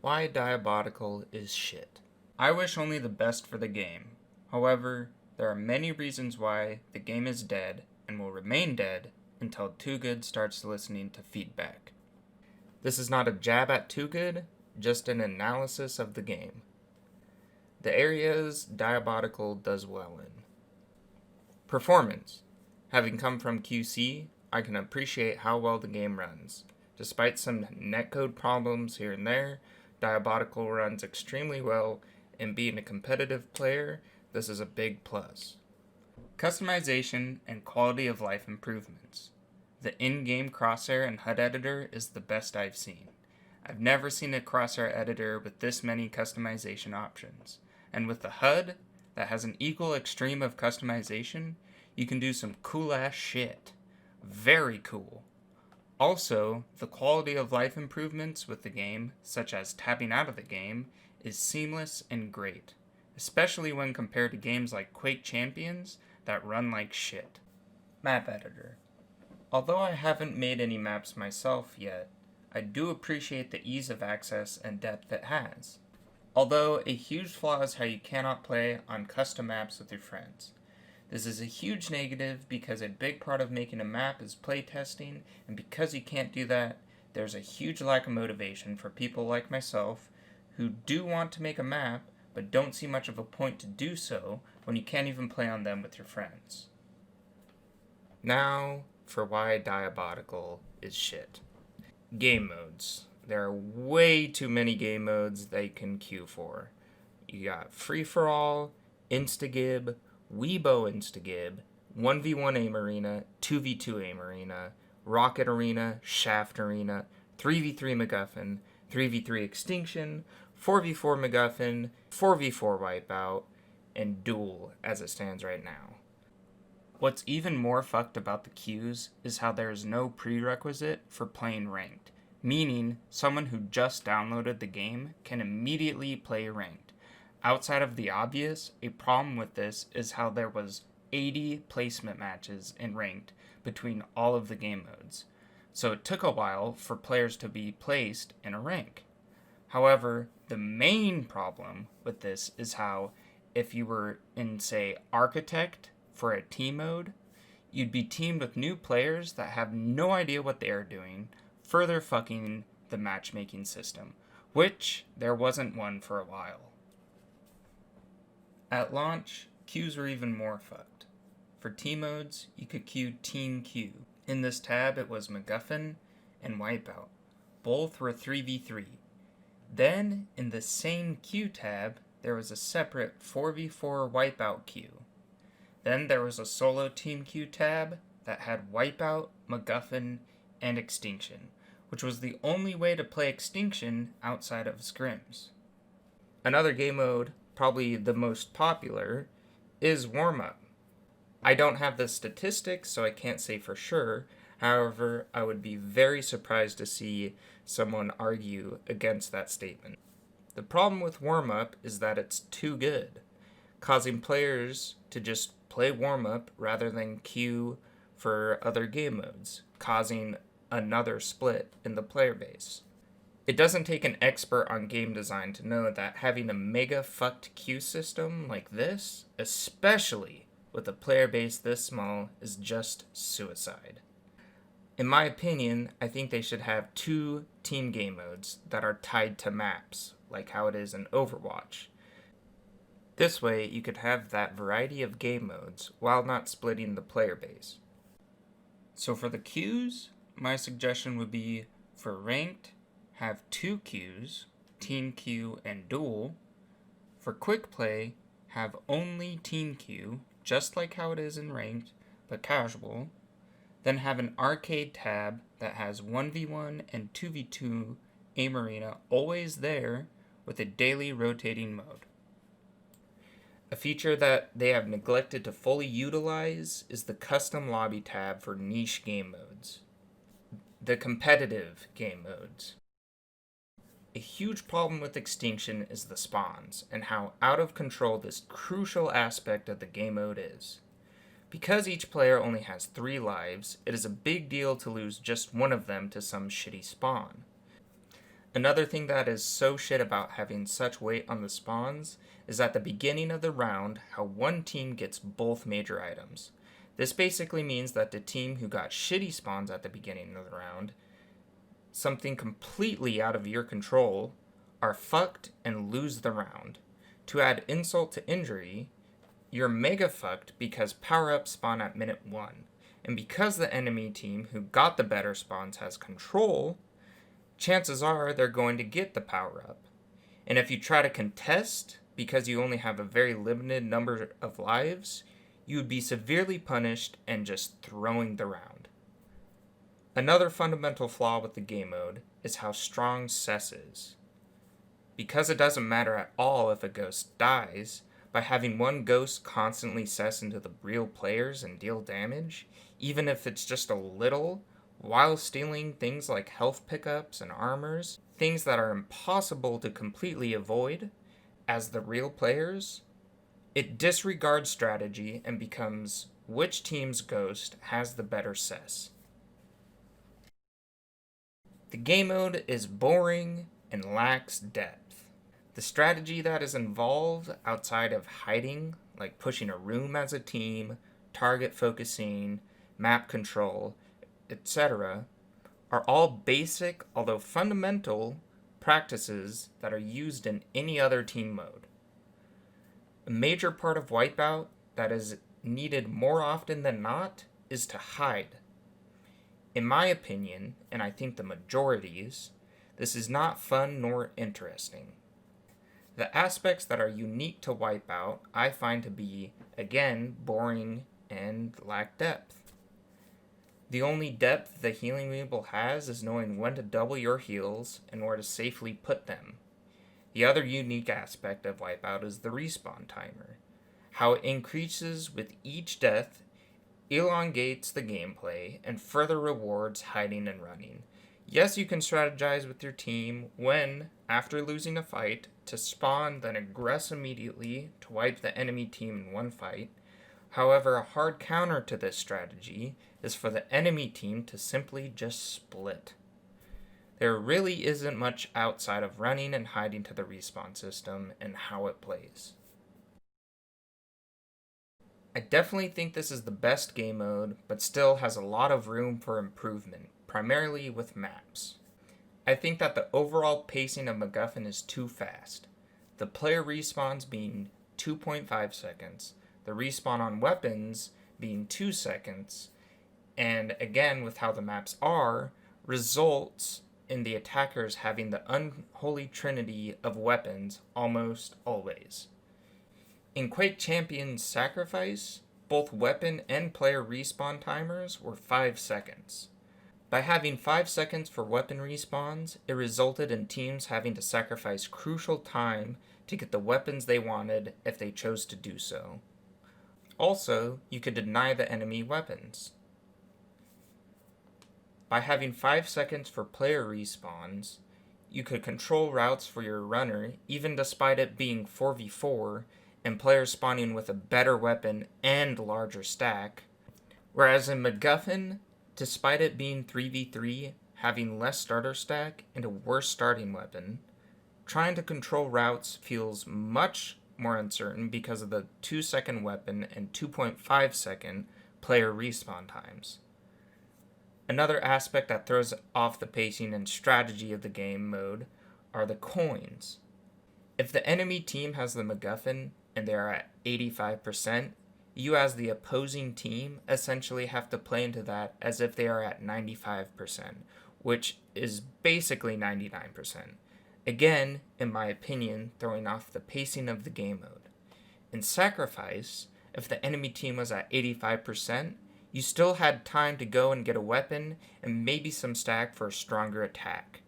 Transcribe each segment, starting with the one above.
Why Diabotical is shit. I wish only the best for the game. However, there are many reasons why the game is dead and will remain dead until Too Good starts listening to feedback. This is not a jab at Too Good, just an analysis of the game. The areas Diabotical does well in. Performance. Having come from QC, I can appreciate how well the game runs. Despite some netcode problems here and there, Diabotical runs extremely well, and being a competitive player, this is a big plus. Customization and quality of life improvements. The in-game crosshair and HUD editor is the best I've seen. I've never seen a crosshair editor with this many customization options. And with the HUD that has an equal extreme of customization, you can do some cool-ass shit. Very cool. Also, the quality of life improvements with the game, such as tapping out of the game, is seamless and great, especially when compared to games like Quake Champions that run like shit. Map Editor. Although I haven't made any maps myself yet, I do appreciate the ease of access and depth it has. Although a huge flaw is how you cannot play on custom maps with your friends. This is a huge negative because a big part of making a map is playtesting, and because you can't do that, there's a huge lack of motivation for people like myself who do want to make a map but don't see much of a point to do so when you can't even play on them with your friends. Now for why Diabotical is shit. Game modes. There are way too many game modes they can queue for. You got Free For All, Instagib, Weibo Instagib, 1v1 Aim Arena, 2v2 Aim Arena, Rocket Arena, Shaft Arena, 3v3 MacGuffin, 3v3 Extinction, 4v4 MacGuffin, 4v4 Wipeout, and Duel as it stands right now. What's even more fucked about the queues is how there is no prerequisite for playing ranked, meaning someone who just downloaded the game can immediately play ranked. Outside of the obvious, a problem with this is how there was 80 placement matches in ranked between all of the game modes, so it took a while for players to be placed in a rank. However, the main problem with this is how if you were in, say, Architect for a team mode, you'd be teamed with new players that have no idea what they are doing, further fucking the matchmaking system, which there wasn't one for a while. At launch, queues were even more fucked. For team modes, you could queue Team Q. In this tab, it was MacGuffin and Wipeout. Both were 3v3. Then, in the same queue tab, there was a separate 4v4 Wipeout queue. Then there was a solo Team Q tab that had Wipeout, MacGuffin, and Extinction, which was the only way to play Extinction outside of scrims. Another game mode, probably the most popular, is Warm-Up. I don't have the statistics, so I can't say for sure. However, I would be very surprised to see someone argue against that statement. The problem with Warm-Up is that it's too good, causing players to just play Warm-Up rather than queue for other game modes, causing another split in the player base. It doesn't take an expert on game design to know that having a mega fucked queue system like this, especially with a player base this small, is just suicide. In my opinion, I think they should have 2 team game modes that are tied to maps, like how it is in Overwatch. This way, you could have that variety of game modes while not splitting the player base. So for the queues, my suggestion would be for ranked, have 2 queues, Team Q and Duel. For quick play, have only Team Q, just like how it is in ranked, but casual. Then have an arcade tab that has 1v1 and 2v2 Aim Arena always there with a daily rotating mode. A feature that they have neglected to fully utilize is the custom lobby tab for niche game modes. The competitive game modes. A huge problem with Extinction is the spawns, and how out of control this crucial aspect of the game mode is. Because each player only has 3 lives, it is a big deal to lose just one of them to some shitty spawn. Another thing that is so shit about having such weight on the spawns is at the beginning of the round how one team gets both major items. This basically means that the team who got shitty spawns at the beginning of the round, something completely out of your control, are fucked and lose the round. To add insult to injury, you're mega fucked because power-ups spawn at minute 1. And because the enemy team who got the better spawns has control, chances are they're going to get the power-up. And if you try to contest because you only have a very limited number of lives, you would be severely punished and just throwing the round. Another fundamental flaw with the game mode is how strong Cess is. Because it doesn't matter at all if a ghost dies, by having one ghost constantly cess into the real players and deal damage, even if it's just a little, while stealing things like health pickups and armors, things that are impossible to completely avoid as the real players, it disregards strategy and becomes which team's ghost has the better cess. The game mode is boring and lacks depth. The strategy that is involved outside of hiding, like pushing a room as a team, target focusing, map control, etc., are all basic, although fundamental, practices that are used in any other team mode. A major part of Wipeout that is needed more often than not is to hide. In my opinion, and I think the majority's, this is not fun nor interesting. The aspects that are unique to Wipeout I find to be, again, boring and lack depth. The only depth the healing weeble has is knowing when to double your heals and where to safely put them. The other unique aspect of Wipeout is the respawn timer. How it increases with each death elongates the gameplay and further rewards hiding and running. Yes, you can strategize with your team when, after losing a fight, to spawn then aggress immediately to wipe the enemy team in one fight. However, a hard counter to this strategy is for the enemy team to simply just split. There really isn't much outside of running and hiding to the respawn system and how it plays. I definitely think this is the best game mode, but still has a lot of room for improvement, primarily with maps. I think that the overall pacing of MacGuffin is too fast. The player respawns being 2.5 seconds, the respawn on weapons being 2 seconds, and again with how the maps are, results in the attackers having the unholy trinity of weapons almost always. In Quake Champion's Sacrifice, both weapon and player respawn timers were 5 seconds. By having 5 seconds for weapon respawns, it resulted in teams having to sacrifice crucial time to get the weapons they wanted if they chose to do so. Also, you could deny the enemy weapons. By having 5 seconds for player respawns, you could control routes for your runner even despite it being 4v4 and players spawning with a better weapon and larger stack. Whereas in MacGuffin, despite it being 3v3, having less starter stack and a worse starting weapon, trying to control routes feels much more uncertain because of the 2-second weapon and 2.5 second player respawn times. Another aspect that throws off the pacing and strategy of the game mode are the coins. If the enemy team has the MacGuffin and they are at 85%, you as the opposing team essentially have to play into that as if they are at 95%, which is basically 99%. Again, in my opinion, throwing off the pacing of the game mode. In Sacrifice, if the enemy team was at 85%, you still had time to go and get a weapon and maybe some stack for a stronger attack,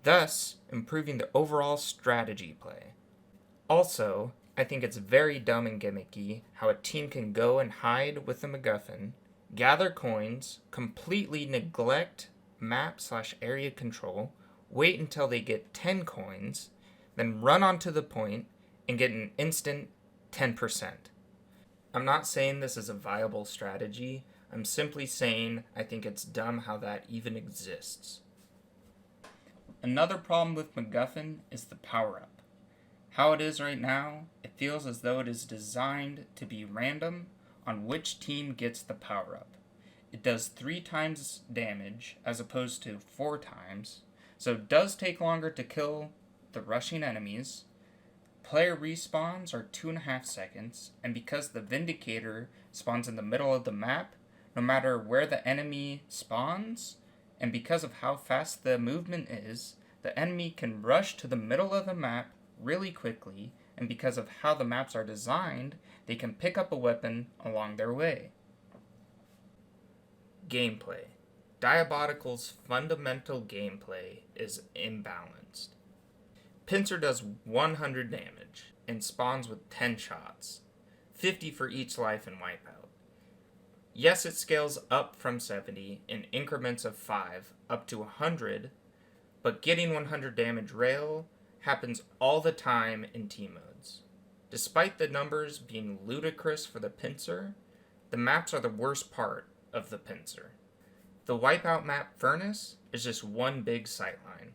thus improving the overall strategy play. Also, I think it's very dumb and gimmicky how a team can go and hide with the MacGuffin, gather coins, completely neglect map/area control, wait until they get 10 coins, then run onto the point and get an instant 10%. I'm not saying this is a viable strategy, I'm simply saying I think it's dumb how that even exists. Another problem with MacGuffin is the power-up. How it is right now, it feels as though it is designed to be random on which team gets the power-up. It does 3 times damage as opposed to 4 times, so it does take longer to kill the rushing enemies. Player respawns are 2.5 seconds, and because the Vindicator spawns in the middle of the map, no matter where the enemy spawns, and because of how fast the movement is, the enemy can rush to the middle of the map really quickly, and because of how the maps are designed, they can pick up a weapon along their way. Gameplay. Diabotical's fundamental gameplay is imbalanced. Pincer does 100 damage and spawns with 10 shots, 50 for each life in Wipeout. Yes, it scales up from 70 in increments of 5 up to 100, but getting 100 damage rail happens all the time in team modes. Despite the numbers being ludicrous for the Pincer, the maps are the worst part of the Pincer. The Wipeout map Furnace is just one big sightline.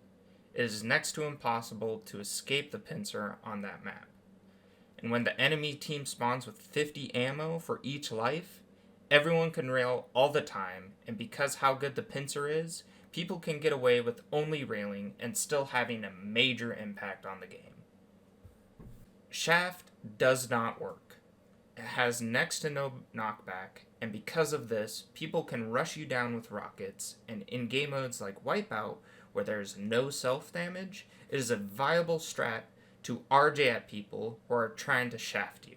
It is next to impossible to escape the Pincer on that map. And when the enemy team spawns with 50 ammo for each life, everyone can rail all the time, and because how good the Pincer is, people can get away with only railing and still having a major impact on the game. Shaft does not work. It has next to no knockback, and because of this, people can rush you down with rockets, and in game modes like Wipeout, where there's no self-damage, it is a viable strat to RJ at people who are trying to shaft you.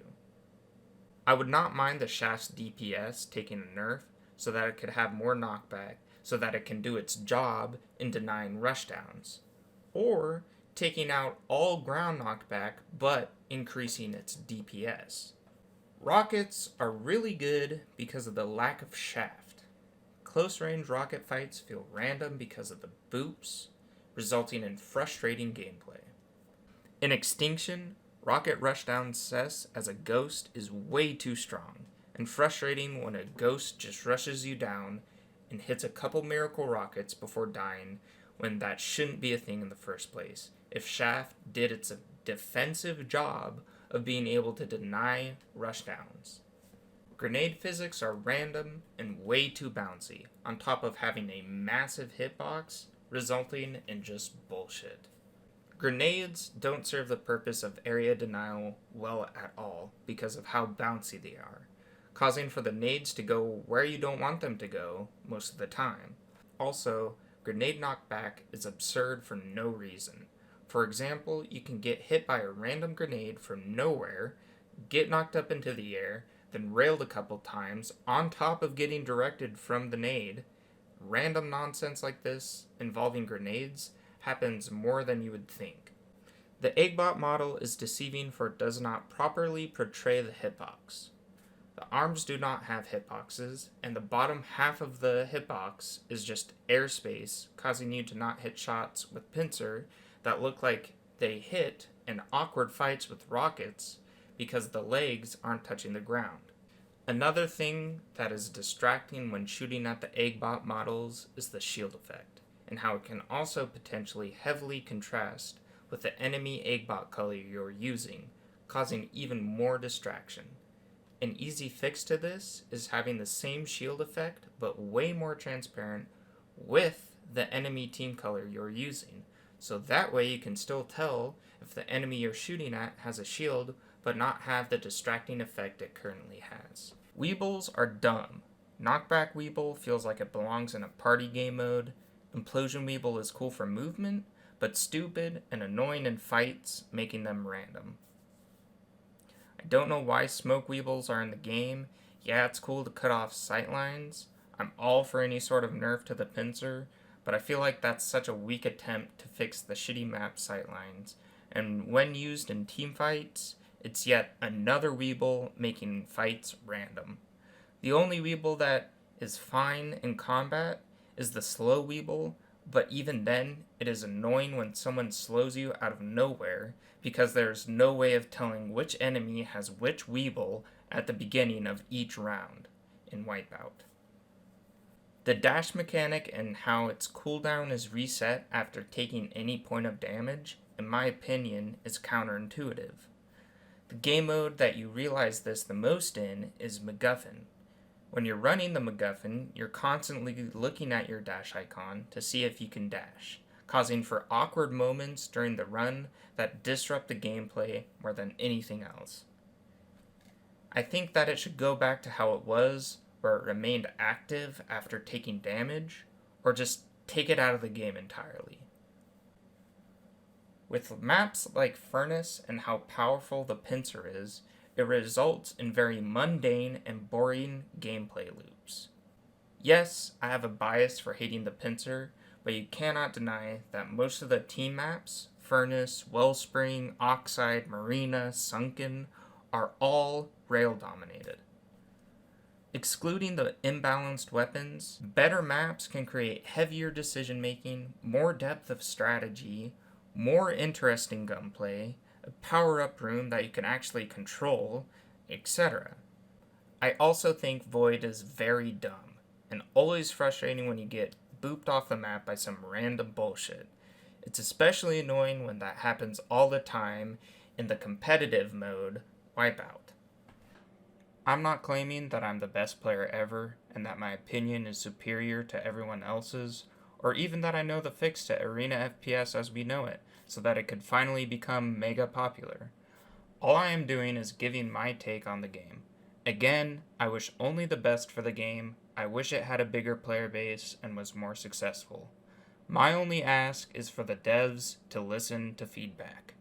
I would not mind the Shaft's DPS taking a nerf so that it could have more knockback, so that it can do its job in denying rushdowns, or taking out all ground knockback but increasing its DPS. Rockets are really good because of the lack of shaft. Close-range rocket fights feel random because of the boops, resulting in frustrating gameplay. In Extinction, rocket rushdown cess as a ghost is way too strong, and frustrating when a ghost just rushes you down and hits a couple miracle rockets before dying when that shouldn't be a thing in the first place, if Shaft did its defensive job of being able to deny rushdowns. Grenade physics are random and way too bouncy, on top of having a massive hitbox, resulting in just bullshit. Grenades don't serve the purpose of area denial well at all because of how bouncy they are, causing for the nades to go where you don't want them to go most of the time. Also, grenade knockback is absurd for no reason. For example, you can get hit by a random grenade from nowhere, get knocked up into the air, then railed a couple times on top of getting directed from the nade. Random nonsense like this, involving grenades, happens more than you would think. The Eggbot model is deceiving for it does not properly portray the hitbox. The arms do not have hitboxes, and the bottom half of the hitbox is just airspace, causing you to not hit shots with Pincer that look like they hit in awkward fights with rockets because the legs aren't touching the ground. Another thing that is distracting when shooting at the Eggbot models is the shield effect, and how it can also potentially heavily contrast with the enemy Eggbot color you're using, causing even more distraction. An easy fix to this is having the same shield effect but way more transparent with the enemy team color you're using, so that way you can still tell if the enemy you're shooting at has a shield but not have the distracting effect it currently has. Weebles are dumb. Knockback Weeble feels like it belongs in a party game mode. Implosion Weeble is cool for movement, but stupid and annoying in fights, making them random. I don't know why Smoke Weebles are in the game. Yeah, it's cool to cut off sightlines. I'm all for any sort of nerf to the Pincer, but I feel like that's such a weak attempt to fix the shitty map sightlines, and when used in teamfights, it's yet another Weeble making fights random. The only Weeble that is fine in combat is the slow Weeble, but even then, it is annoying when someone slows you out of nowhere because there's no way of telling which enemy has which Weeble at the beginning of each round in Wipeout. The dash mechanic and how its cooldown is reset after taking any point of damage, in my opinion, is counterintuitive. The game mode that you realize this the most in is MacGuffin. When you're running the MacGuffin, you're constantly looking at your dash icon to see if you can dash, causing for awkward moments during the run that disrupt the gameplay more than anything else. I think that it should go back to how it was, where it remained active after taking damage, or just take it out of the game entirely. With maps like Furnace and how powerful the pincer is, it results in very mundane and boring gameplay loops. Yes, I have a bias for hating the pincer, but you cannot deny that most of the team maps, Furnace, Wellspring, Oxide, Marina, Sunken, are all rail dominated. Excluding the imbalanced weapons, better maps can create heavier decision making, more depth of strategy, more interesting gunplay, a power-up room that you can actually control, etc. I also think Void is very dumb, and always frustrating when you get booped off the map by some random bullshit. It's especially annoying when that happens all the time in the competitive mode, Wipeout. I'm not claiming that I'm the best player ever, and that my opinion is superior to everyone else's, or even that I know the fix to Arena FPS as we know it, so that it could finally become mega popular. All I am doing is giving my take on the game. Again, I wish only the best for the game. I wish it had a bigger player base and was more successful. My only ask is for the devs to listen to feedback.